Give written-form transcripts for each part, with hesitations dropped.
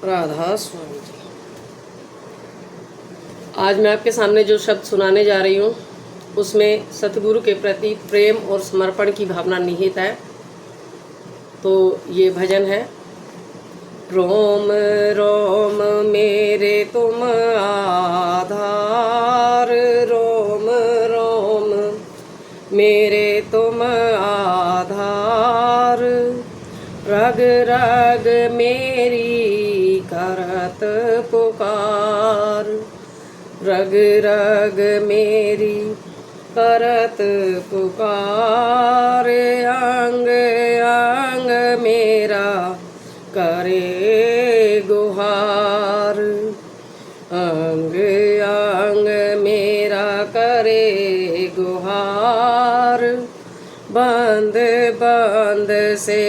राधा स्वामी जी। आज मैं आपके सामने जो शब्द सुनाने जा रही हूँ उसमें सतगुरु के प्रति प्रेम और समर्पण की भावना निहित है। तो ये भजन है। रोम रोम मेरे तुम आधार, रोम रोम मेरे तुम आधार, रग रग मेरी करत पुकार, रग रग मेरी करत पुकार, अंग अंग मेरा करे गुहार, अंग अंग मेरा करे गुहार, बंद बंद से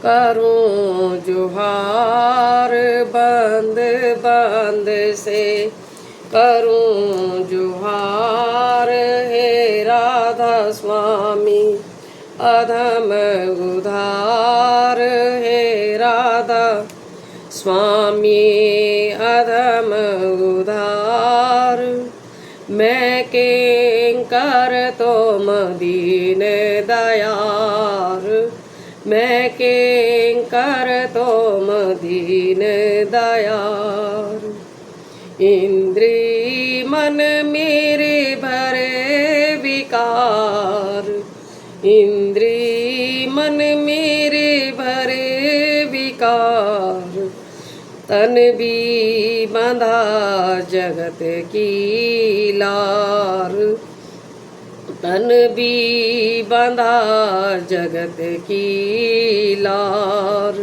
करूं जुहार, बंद बंद से करूं जुहार, हे राधा स्वामी अधम उधार, हे राधा स्वामी अधम उधार, मैं किंकर तुम दीन दयार, मैं किंकर तुम दीन दयार, इंद्री मन मेरे भरे विकार, इंद्री मन मेरे भरे विकार, तन भी बंधा जगत की लार, तन भी बंधा जगत की लार,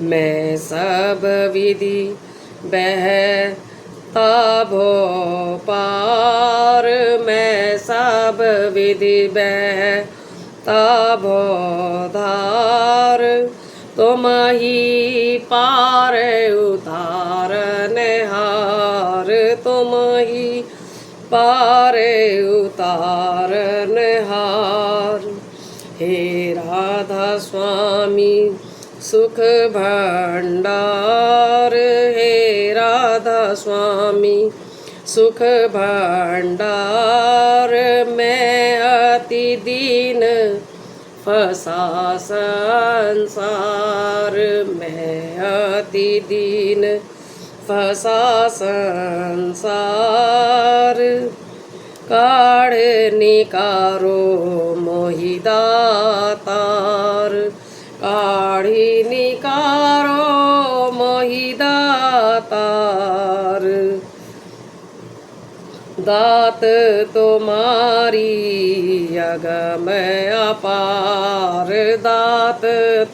मैं सब विधि बहता भो पार, मैं सब विधि बहता भो धार, तुम ही पार उतारने हार, तुम ही पार उतारने हार, हे राधा स्वामी सुख भंडार, हे राधा स्वामी सुख भंडार, मैं अति दीन फंसा संसार, मैं अति दीन फंसा संसार, काढ़ निकारो मोहि दातार, काढ़ी निकारो मोहि दातार, दात तुम्हारी अगम अपार, दात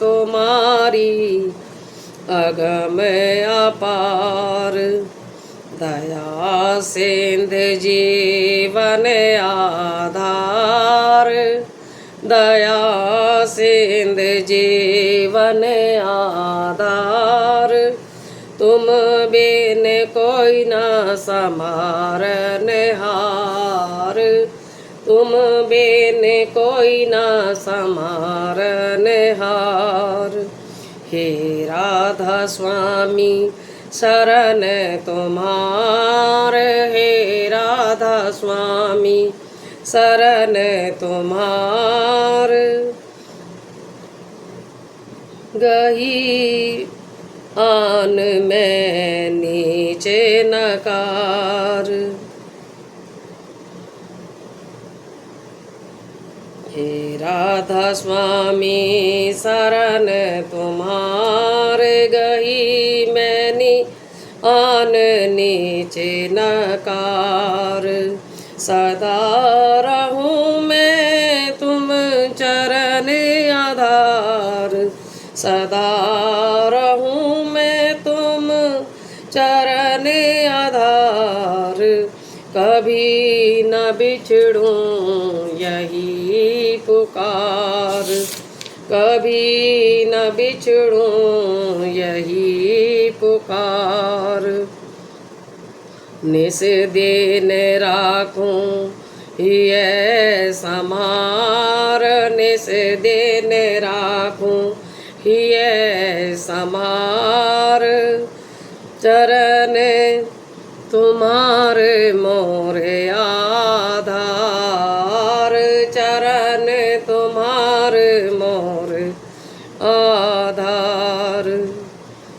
तुम्हारी अगम अपार, दया सिंध जीवन आधार, दया सिंध जीवन आधार, तुम बिन कोई न समारने हार, तुम बिन कोई न समारने हार, हे राधा स्वामी शरण तुम्हार, हे राधा स्वामी शरण तुम्हार, गही आन में नीचे नकार, हे राधा स्वामी शरण तुम्हार, गही मैंने आन नीचे नकार, सदा रहूं मैं तुम चरण आधार, सदा रहूं मैं तुम चरण आधार, कभी न बिछड़ूं यही पुकार, कभी न बिछड़ूं यही पुकार, निस दिन राखूं ये समार, निस दिन राखूं हिये समार चरण तुम्हारे मोरे आधार चरण तुम्हारे मोरे आधार।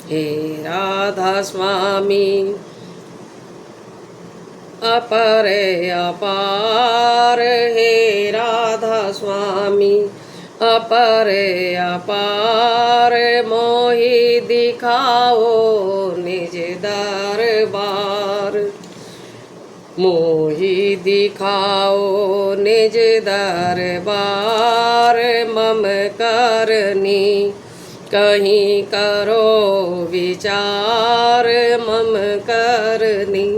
हे राधा स्वामी अपरे अपार हे राधा स्वामी अपरे अपार मोहि दिखाओ निज दरबार मोहि दिखाओ निज दरबार मम करनी कहीं करो विचार मम करनी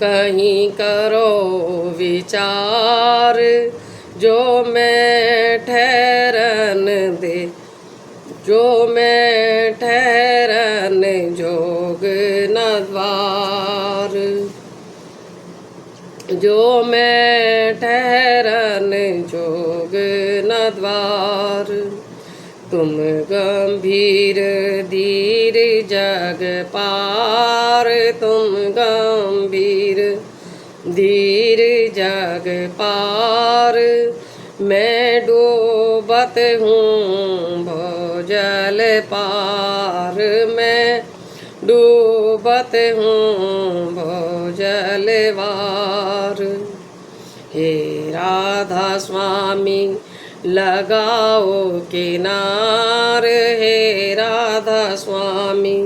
कहीं करो विचार जो मैं ठहरन दे जो मैं ठहरन जोग न द्वार जो मैं ठहरन जोग न द्वार। तुम गंभीर धीर जग पार तुम गंभीर धीर जग पार मैं डूबत हूँ भवजल पार मैं डूबत हूँ भवजल वार। हे राधा स्वामी लगाओ किनार हे राधा स्वामी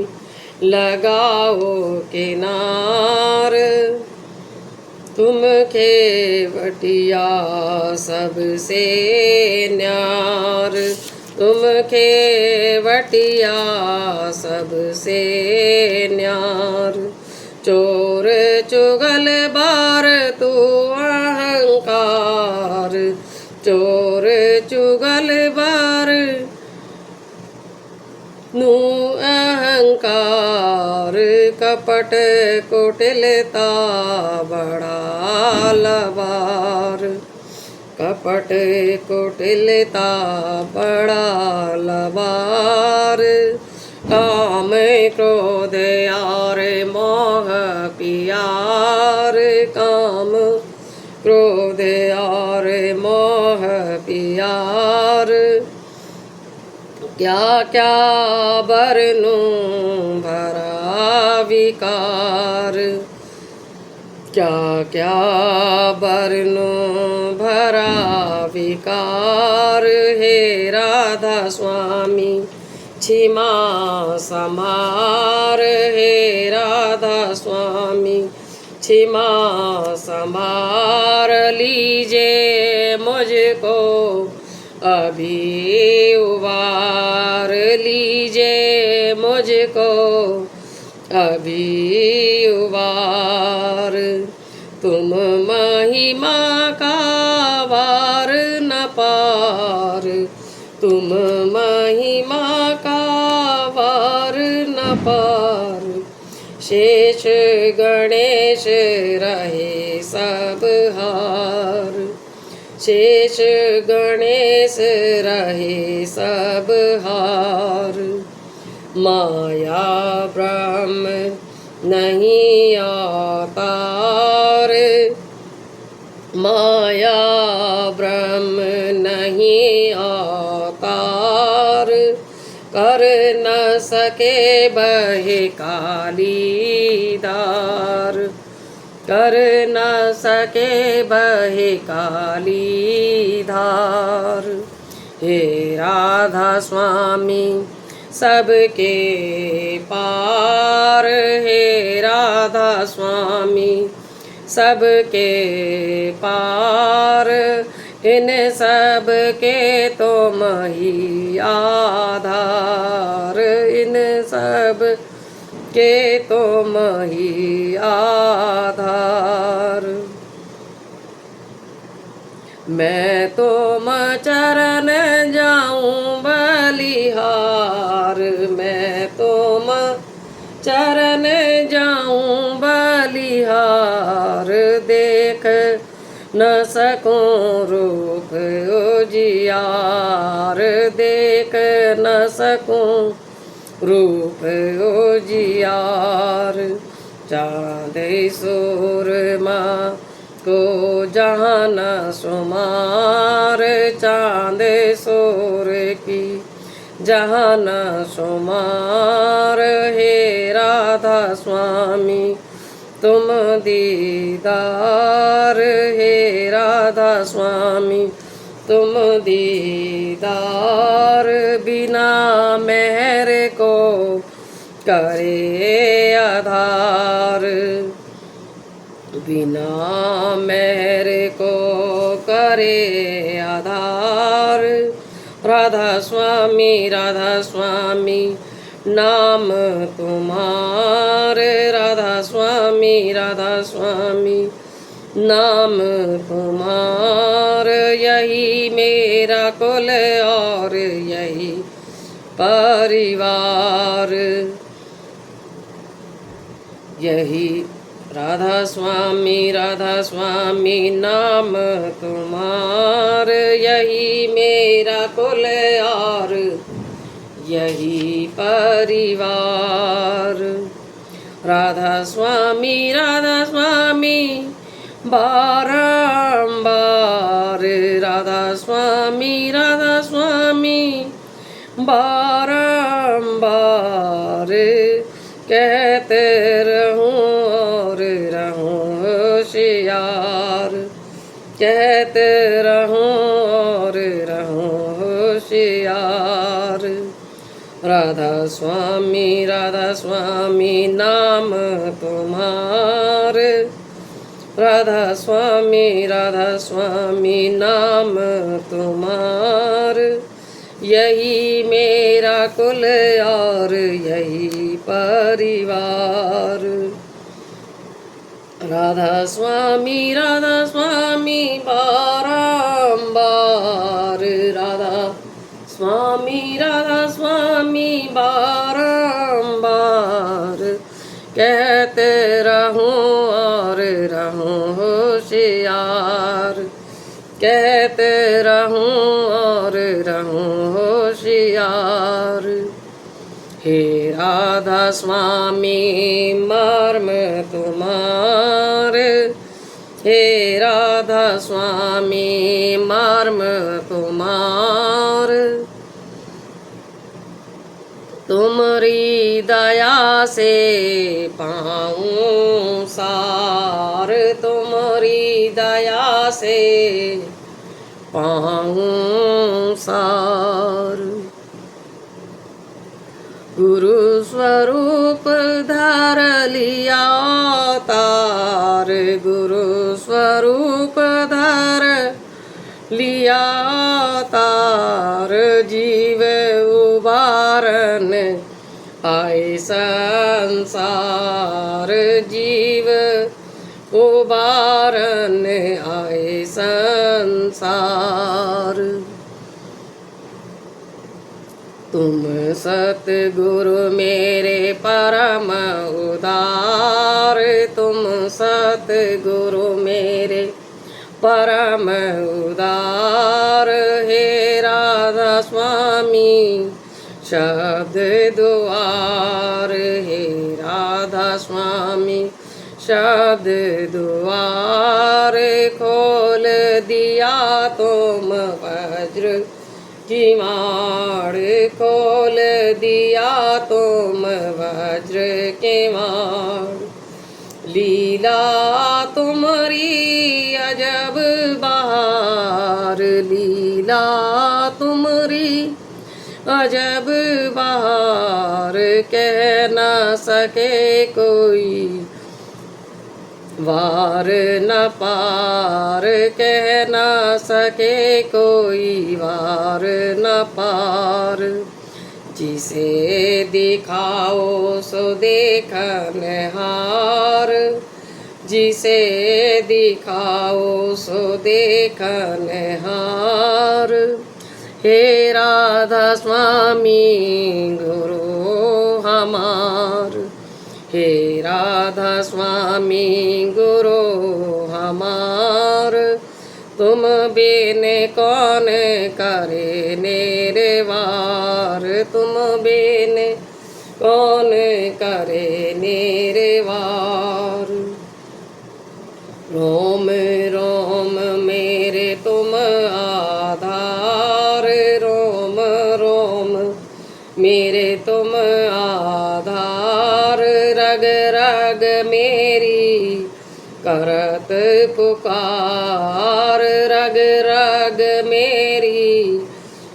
लगाओ किनार तुम खेवटिया सबसे न्यार तुम खेवटिया सबसे न्यार। चोर चुगल बार तू अहंकार चोर चुगल बार नू अहंकार कपट कुटिलता बड़ा लबार कपट कुटिलता बड़ा लबार। काम क्रोध यार मोह पियार काम क्रोध यार मोह पियार। क्या क्या बरनूं भरा विकार क्या क्या बरनूं भरा विकार। हे राधा स्वामी क्षमा संभार हे राधा स्वामी क्षमा संभार लीजिए मुझको अभी उबार लीजिए मुझको अभी उबार। तुम महिमा का वार न पार तुम महिमा का वार न पार। शेष गणेश रहे सब हार शेष गणेश रहे सब हार। माया ब्रह्म नहीं अवतार माया ब्रह्म नहीं अवतार कर न सके बहे कालीदार कर न सके बहे कालीधार। हे राधा स्वामी सबके पार हे राधा स्वामी सबके पार। इन सब के तुम ही आधार इन सब के तुम ही आधार। मैं तुम चरण जाऊं बलिहार मैं तुम चरण जाऊं बलिहार। देख न सकूं रूप उजियार देख न सकूं रूप उजियार। चाँद सूरमा को जहाँ न शुमार चाँद सूर की जहाँ न शुमार। हे राधा स्वामी तुम दीदार हे राधा स्वामी तुम दीदार। बिना मेहर को करे आधार बिना मेहर को करे आधार। राधा स्वामी नाम तुम्हारे राधा स्वामी नाम तुम्हारे। यही मेरा कुल और यही परिवार। यही राधा स्वामी नाम तुम्हारे। यही मेरा कुल और यही परिवार। राधा स्वामी बारंबार राधा स्वामी बारंबार कहते रहूं और रहूं होशियार। कहते रहूं और रहूं होशियार। राधा स्वामी नाम तुम्हारे। राधा स्वामी नाम तुम्हारे। यही मेरा कुल और यही परिवार। राधा स्वामी बारंबार राधा स्वामी बारंबार कहते रहूं और रहूं होशियार। कहते रहूं और रहूं होशियार। हे राधा स्वामी मर्म तुम्हारे। हे राधा स्वामी मर्म तुम्हारे। तुम्हारी दया से पाऊं सार। तुम्हारी दया से पाऊं सार। गुरु स्वरूप धर लिया तार। गुरु स्वरूप धर लिया तार। जीव उबारन आए संसार। जीव उबारन आए संसार। तुम सतगुरु मेरे परम उदार। तुम सतगुरु मेरे परम उदार। हे राधा स्वामी शब्द दुआर। हे राधा स्वामी शब्द दुआर। खोल दिया तुम वज्र की माड़। खोल दिया तुम वज्र के माड़। लीला तुम्हारी अजब बहार। लीला तुम्हारी अजब बहार। कह न सके कोई वार न पार। कह न सके कोई वार न पार। जिसे दिखाओ सो देखनहार। जिसे दिखाओ सो देखनहार। हे राधा स्वामी गुरु हमार। हे राधा स्वामी गुरु हमार। तुम बिन कौन करे निरवार, तुम बिन कौन करे निरवार। रोम रोम मेरे तुम आधार, रोम रोम मेरे तुम आधार। रग रग मेरी करत पुकार, रग रग मेरी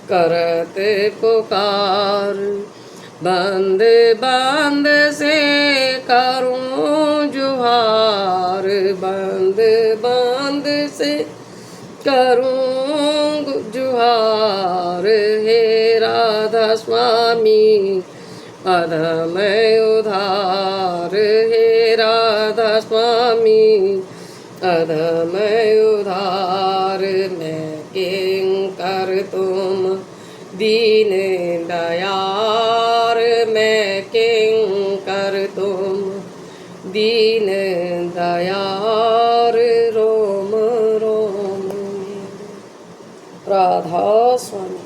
करत पुकार। बंद बंद से करूं जुहार, बंद बंद से करूं जुहार। हे राधा स्वामी अधम उधार, हे राधा स्वामी अधम उधार। मैं किंकर तुम दीन दयार, मैं किंकर तुम दीन दयार। रोम रोम राधा स्वामी।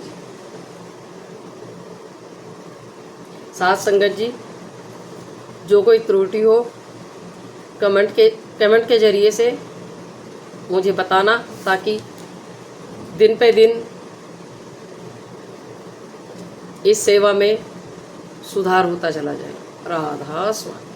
साथ संगत जी, जो कोई त्रुटि हो कमेंट के जरिए से मुझे बताना, ताकि दिन पे दिन इस सेवा में सुधार होता चला जाए। राधा स्वामी।